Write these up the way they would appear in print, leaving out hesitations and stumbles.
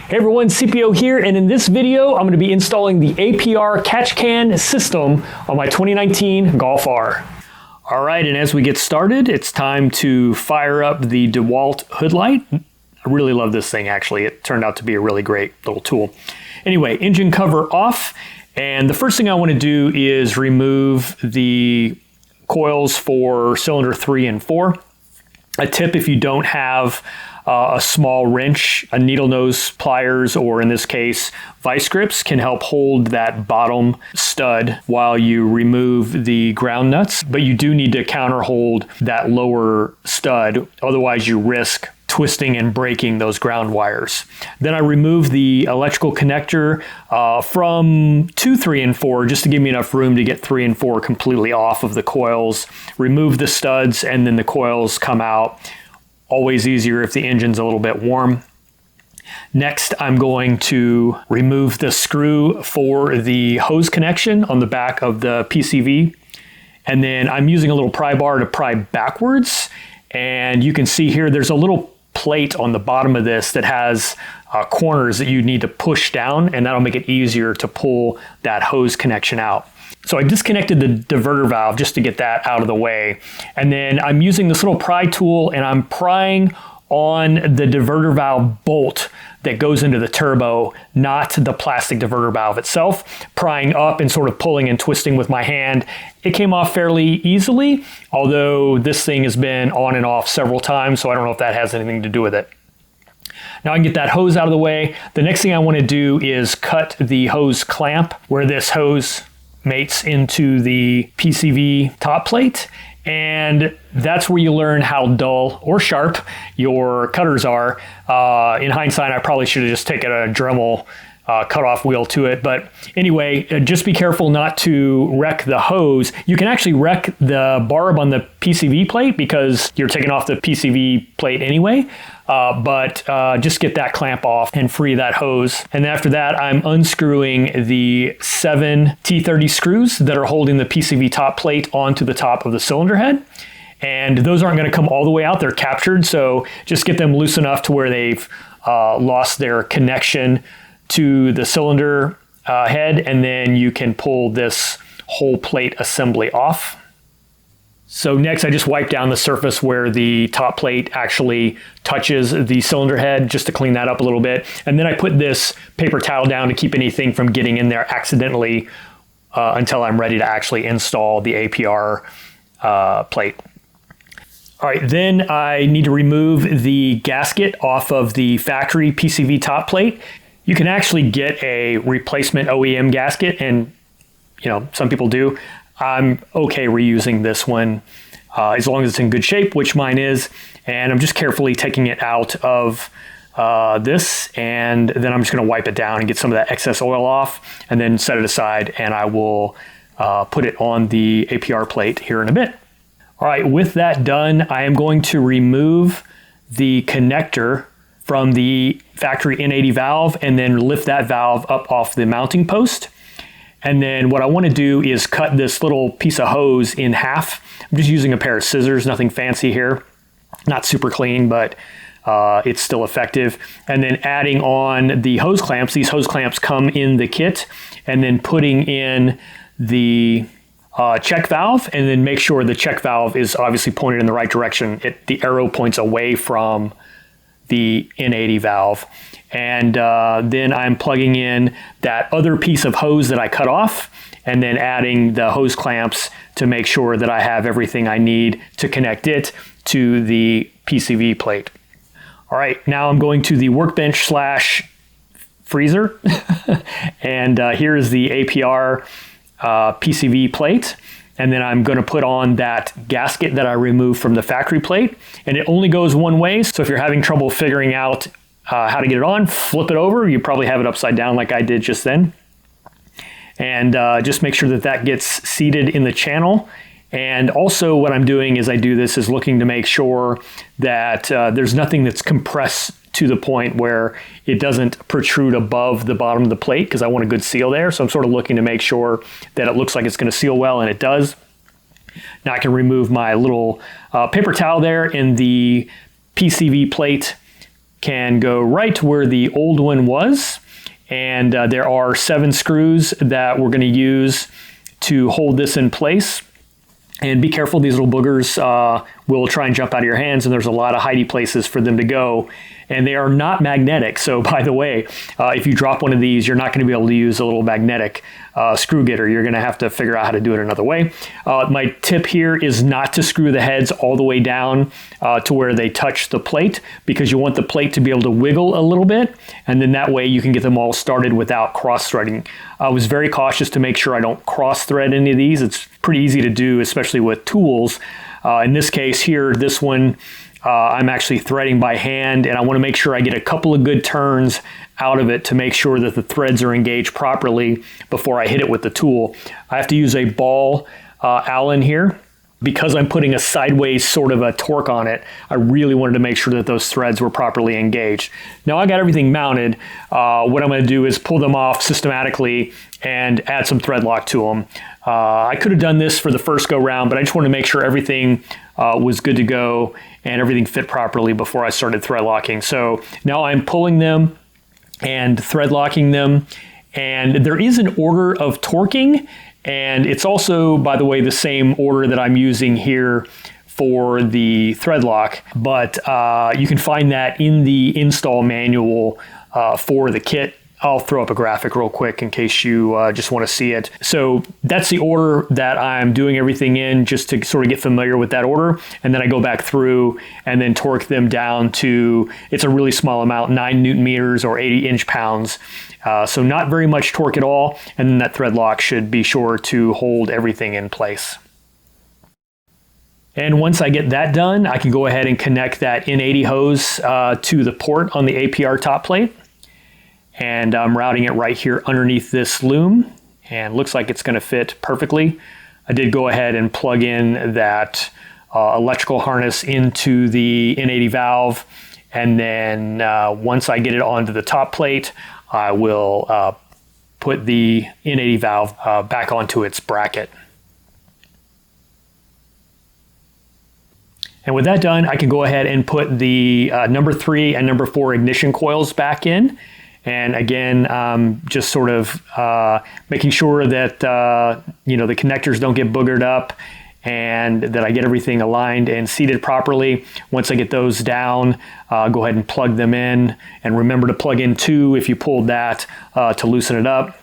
Hey everyone, CPO here, and in this video I'm going to be installing the APR Catch Can System on my 2019 Golf R. Alright, and as we get started, it's time to fire up the DeWalt hood light. I really love this thing actually, it turned out to be a really great little tool. Anyway, engine cover off, and the first thing I want to do is remove the coils for cylinder 3 and 4. A tip if you don't have a small wrench, a needle nose pliers, or in this case, vice grips can help hold that bottom stud while you remove the ground nuts, but you do need to counter hold that lower stud, otherwise you risk twisting and breaking those ground wires. Then I remove the electrical connector from 2, 3, and 4 just to give me enough room to get 3 and 4 completely off of the coils, remove the studs, and then the coils come out. Always easier if the engine's a little bit warm. Next, I'm going to remove the screw for the hose connection on the back of the PCV. And then I'm using a little pry bar to pry backwards. And you can see here, there's a little plate on the bottom of this that has corners that you need to push down, and that'll make it easier to pull that hose connection out. So I disconnected the diverter valve just to get that out of the way. And then I'm using this little pry tool and I'm prying on the diverter valve bolt that goes into the turbo, not the plastic diverter valve itself, prying up and sort of pulling and twisting with my hand. It came off fairly easily, although this thing has been on and off several times, so I don't know if that has anything to do with it. Now I can get that hose out of the way. The next thing I want to do is cut the hose clamp where this hose mates into the PCV top plate, and that's where you learn how dull or sharp your cutters are. In hindsight, I probably should have just taken a Dremel cutoff wheel to it, but anyway, just be careful not to wreck the hose. You can actually wreck the barb on the PCV plate because you're taking off the PCV plate anyway, but just get that clamp off and free that hose. And after that, I'm unscrewing the 7 T30 screws that are holding the PCV top plate onto the top of the cylinder head. And those aren't going to come all the way out, they're captured, so just get them loose enough to where they've lost their connection to the cylinder head, and then you can pull this whole plate assembly off. So next I just wipe down the surface where the top plate actually touches the cylinder head just to clean that up a little bit. And then I put this paper towel down to keep anything from getting in there accidentally until I'm ready to actually install the APR plate. All right, then I need to remove the gasket off of the factory PCV top plate. You can actually get a replacement OEM gasket, and you know, some people do. I'm okay reusing this one as long as it's in good shape, which mine is, and I'm just carefully taking it out of this, and then I'm just going to wipe it down and get some of that excess oil off, and then set it aside, and I will put it on the APR plate here in a bit. All right, with that done, I am going to remove the connector from the factory N80 valve and then lift that valve up off the mounting post. And then what I want to do is cut this little piece of hose in half. I'm just using a pair of scissors, nothing fancy here. Not super clean, but it's still effective. And then adding on the hose clamps. These hose clamps come in the kit, and then putting in the check valve, and then make sure the check valve is obviously pointed in the right direction. The arrow points away from the N80 valve. And then I'm plugging in that other piece of hose that I cut off, and then adding the hose clamps to make sure that I have everything I need to connect it to the PCV plate. All right, now I'm going to the workbench / freezer, and here is the APR PCV plate. And then I'm going to put on that gasket that I removed from the factory plate. And it only goes one way, so if you're having trouble figuring out how to get it on, flip it over. You probably have it upside down like I did just then. And just make sure that that gets seated in the channel. And also what I'm doing as I do this is looking to make sure that there's nothing that's compressed to the point where it doesn't protrude above the bottom of the plate, because I want a good seal there. So I'm sort of looking to make sure that it looks like it's going to seal well, and it does. Now I can remove my little paper towel there in the PCV plate can go right where the old one was. And there are 7 screws that we're going to use to hold this in place. And be careful, these little boogers will try and jump out of your hands, and there's a lot of hidey places for them to go. And they are not magnetic. So by the way, if you drop one of these, you're not going to be able to use a little magnetic screw getter. You're going to have to figure out how to do it another way. My tip here is not to screw the heads all the way down to where they touch the plate, because you want the plate to be able to wiggle a little bit, and then that way you can get them all started without cross-threading. I was very cautious to make sure I don't cross-thread any of these. It's pretty easy to do, especially with tools. In this case here, this one, I'm actually threading by hand, and I want to make sure I get a couple of good turns out of it to make sure that the threads are engaged properly before I hit it with the tool. I have to use a ball Allen here. Because I'm putting a sideways sort of a torque on it, I really wanted to make sure that those threads were properly engaged. Now I got everything mounted. What I'm going to do is pull them off systematically and add some thread lock to them. I could have done this for the first go round, but I just wanted to make sure everything was good to go and everything fit properly before I started thread locking. So now I'm pulling them and thread locking them, and there is an order of torquing. And it's also, by the way, the same order that I'm using here for the thread lock, but you can find that in the install manual for the kit. I'll throw up a graphic real quick in case you just want to see it. So that's the order that I'm doing everything in, just to sort of get familiar with that order. And then I go back through and then torque them down to, it's a really small amount, 9 Newton meters or 80 inch-pounds. So not very much torque at all, and then that thread lock should be sure to hold everything in place. And once I get that done, I can go ahead and connect that N80 hose to the port on the APR top plate. And I'm routing it right here underneath this loom, and looks like it's going to fit perfectly. I did go ahead and plug in that electrical harness into the N80 valve, and then once I get it onto the top plate, I will put the N80 valve back onto its bracket. And with that done, I can go ahead and put the number 3 and number 4 ignition coils back in. And again, just sort of making sure that the connectors don't get boogered up, and that I get everything aligned and seated properly. Once I get those down, go ahead and plug them in, and remember to plug in 2 if you pulled that to loosen it up.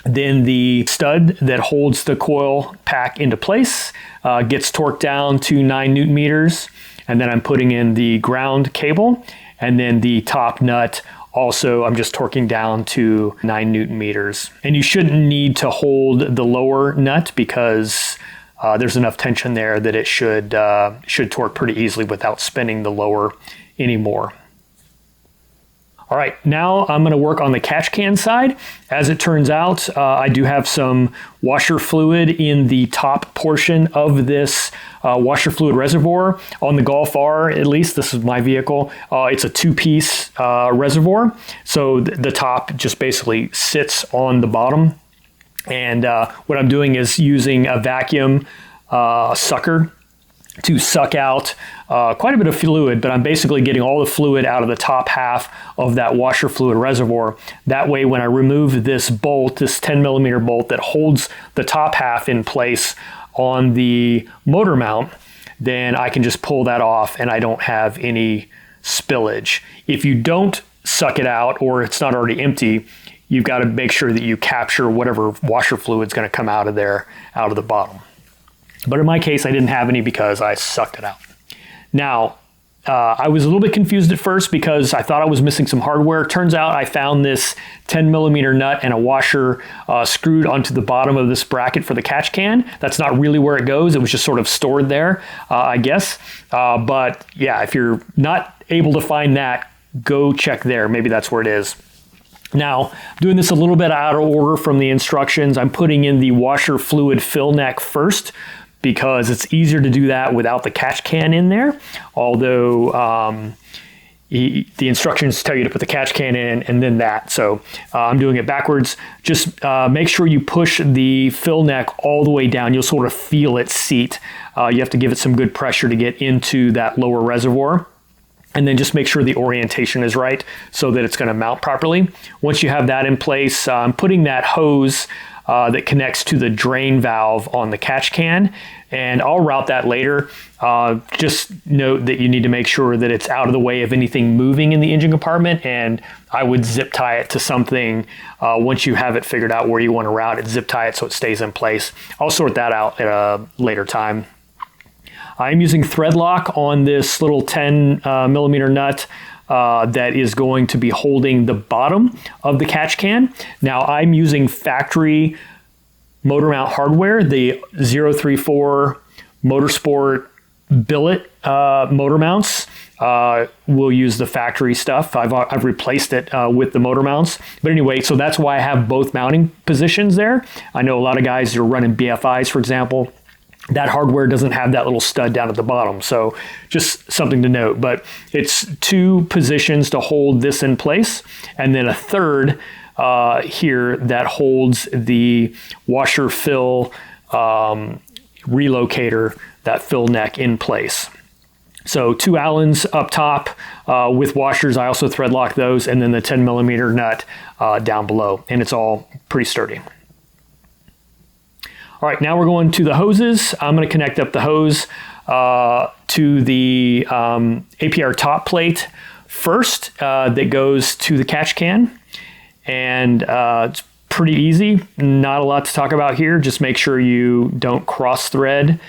Then the stud that holds the coil pack into place gets torqued down to 9 Newton meters, and then I'm putting in the ground cable, and then the top nut also I'm just torquing down to 9 Newton meters. And you shouldn't need to hold the lower nut, because there's enough tension there that it should torque pretty easily without spinning the lower anymore. All right, now I'm going to work on the catch can side. As it turns out, I do have some washer fluid in the top portion of this washer fluid reservoir. On the Golf R, at least, this is my vehicle, it's a 2-piece reservoir. So the top just basically sits on the bottom. And what I'm doing is using a vacuum sucker to suck out quite a bit of fluid, but I'm basically getting all the fluid out of the top half of that washer fluid reservoir. That way, when I remove this bolt, this 10mm bolt that holds the top half in place on the motor mount, then I can just pull that off and I don't have any spillage. If you don't suck it out, or it's not already empty, you've got to make sure that you capture whatever washer fluid's going to come out of there, out of the bottom. But in my case, I didn't have any because I sucked it out. Now, I was a little bit confused at first because I thought I was missing some hardware. Turns out I found this 10mm nut and a washer screwed onto the bottom of this bracket for the catch can. That's not really where it goes. It was just sort of stored there, I guess. But yeah, if you're not able to find that, go check there. Maybe that's where it is. Now, doing this a little bit out of order from the instructions, I'm putting in the washer fluid fill neck first, because it's easier to do that without the catch can in there. Although the instructions tell you to put the catch can in and then that. So I'm doing it backwards. Just make sure you push the fill neck all the way down. You'll sort of feel it seat. You have to give it some good pressure to get into that lower reservoir. and then just make sure the orientation is right so that it's going to mount properly. Once you have that in place, I'm putting that hose that connects to the drain valve on the catch can, and I'll route that later. Just note that you need to make sure that it's out of the way of anything moving in the engine compartment, and I would zip tie it to something once you have it figured out where you want to route it. Zip tie it so it stays in place. I'll sort that out at a later time. I'm using thread lock on this little 10 millimeter nut that is going to be holding the bottom of the catch can. Now I'm using factory motor mount hardware, the 034 Motorsport billet motor mounts. We'll use the factory stuff. I've replaced it with the motor mounts. But anyway, so that's why I have both mounting positions there. I know a lot of guys who are running BFIs, for example. That hardware doesn't have that little stud down at the bottom, so just something to note. But it's 2 positions to hold this in place, and then a third here that holds the washer fill relocator, that fill neck in place. So 2 Allens up top with washers. I also thread lock those, and then the 10 millimeter nut down below, and it's all pretty sturdy. All right, now we're going to the hoses. I'm going to connect up the hose to the APR top plate first that goes to the catch can. And it's pretty easy. Not a lot to talk about here. Just make sure you don't cross thread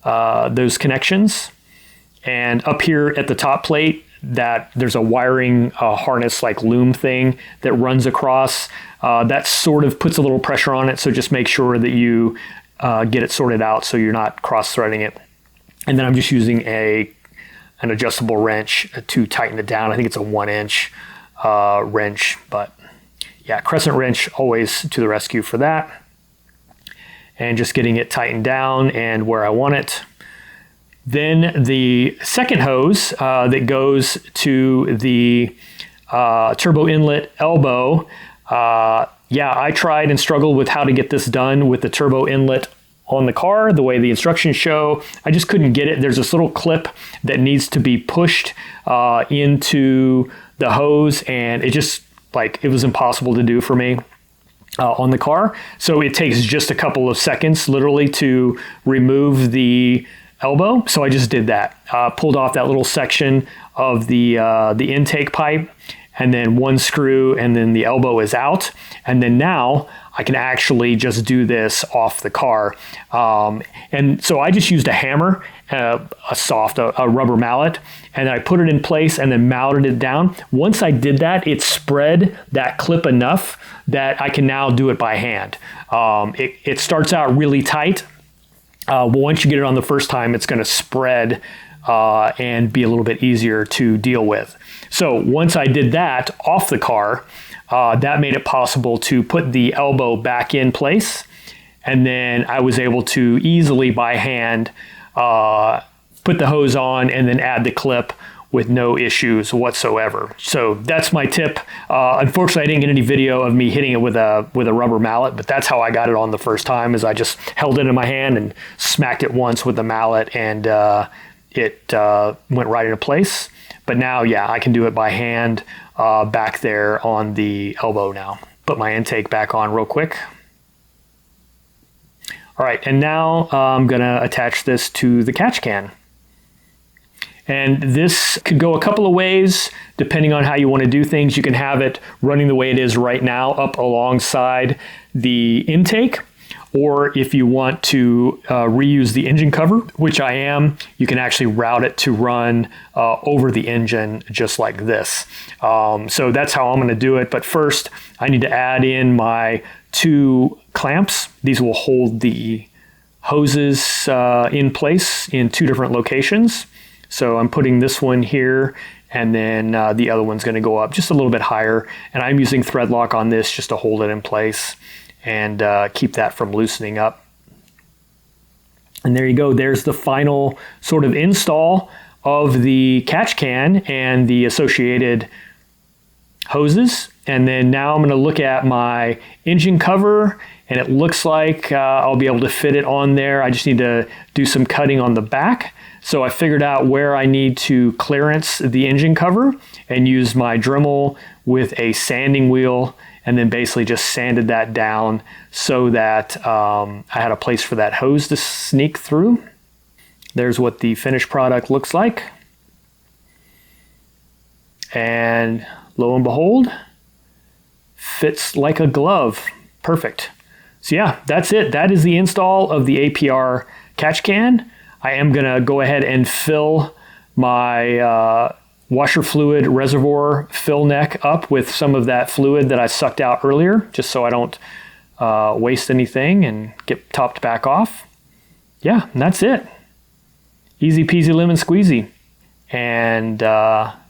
those connections. And up here at the top plate, that there's a wiring harness like loom thing that runs across. That sort of puts a little pressure on it, so just make sure that you get it sorted out so you're not cross-threading it. And then I'm just using an adjustable wrench to tighten it down. I think it's a 1-inch wrench, but yeah, crescent wrench always to the rescue for that. And just getting it tightened down and where I want it. Then the second hose that goes to the turbo inlet elbow. Yeah, I tried and struggled with how to get this done with the turbo inlet on the car, the way the instructions show. I just couldn't get it. There's this little clip that needs to be pushed into the hose, and it just, it was impossible to do for me on the car. So it takes just a couple of seconds, literally, to remove the elbow. So I just did that. Pulled off that little section of the intake pipe, and then 1 screw, and then the elbow is out. And then now I can actually just do this off the car. And so I just used a hammer, a rubber mallet, and I put it in place and then mounted it down. Once I did that, it spread that clip enough that I can now do it by hand. It starts out really tight. But once you get it on the first time, it's going to spread and be a little bit easier to deal with. So once I did that off the car, that made it possible to put the elbow back in place. And then I was able to easily by hand put the hose on and then add the clip with no issues whatsoever. So that's my tip. Unfortunately, I didn't get any video of me hitting it with a rubber mallet, but that's how I got it on the first time, is I just held it in my hand and smacked it once with the mallet, and it went right into place. But now, yeah, I can do it by hand back there on the elbow now. Put my intake back on real quick. All right, and now I'm gonna attach this to the catch can. And this could go a couple of ways depending on how you want to do things. You can have it running the way it is right now up alongside the intake, or if you want to reuse the engine cover, which I am, you can actually route it to run over the engine just like this. So that's how I'm going to do it. But first, I need to add in my 2 clamps. These will hold the hoses in place in 2 different locations. So I'm putting this one here, and then the other one's going to go up just a little bit higher. And I'm using thread lock on this just to hold it in place and keep that from loosening up. And there you go. There's the final sort of install of the catch can and the associated hoses. And then now I'm going to look at my engine cover, and it looks like I'll be able to fit it on there. I just need to do some cutting on the back So I figured out where I need to clearance the engine cover and used my Dremel with a sanding wheel, and then basically just sanded that down so that I had a place for that hose to sneak through. There's what the finished product looks like. And lo and behold, fits like a glove. Perfect. So yeah, that's it. That is the install of the APR Catch Can. I am going to go ahead and fill my washer fluid reservoir fill neck up with some of that fluid that I sucked out earlier, just so I don't waste anything and get topped back off. Yeah, and that's it. Easy peasy lemon squeezy. And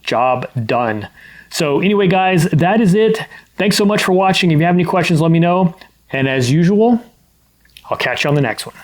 job done. So anyway, guys, that is it. Thanks so much for watching. If you have any questions, let me know. And as usual, I'll catch you on the next one.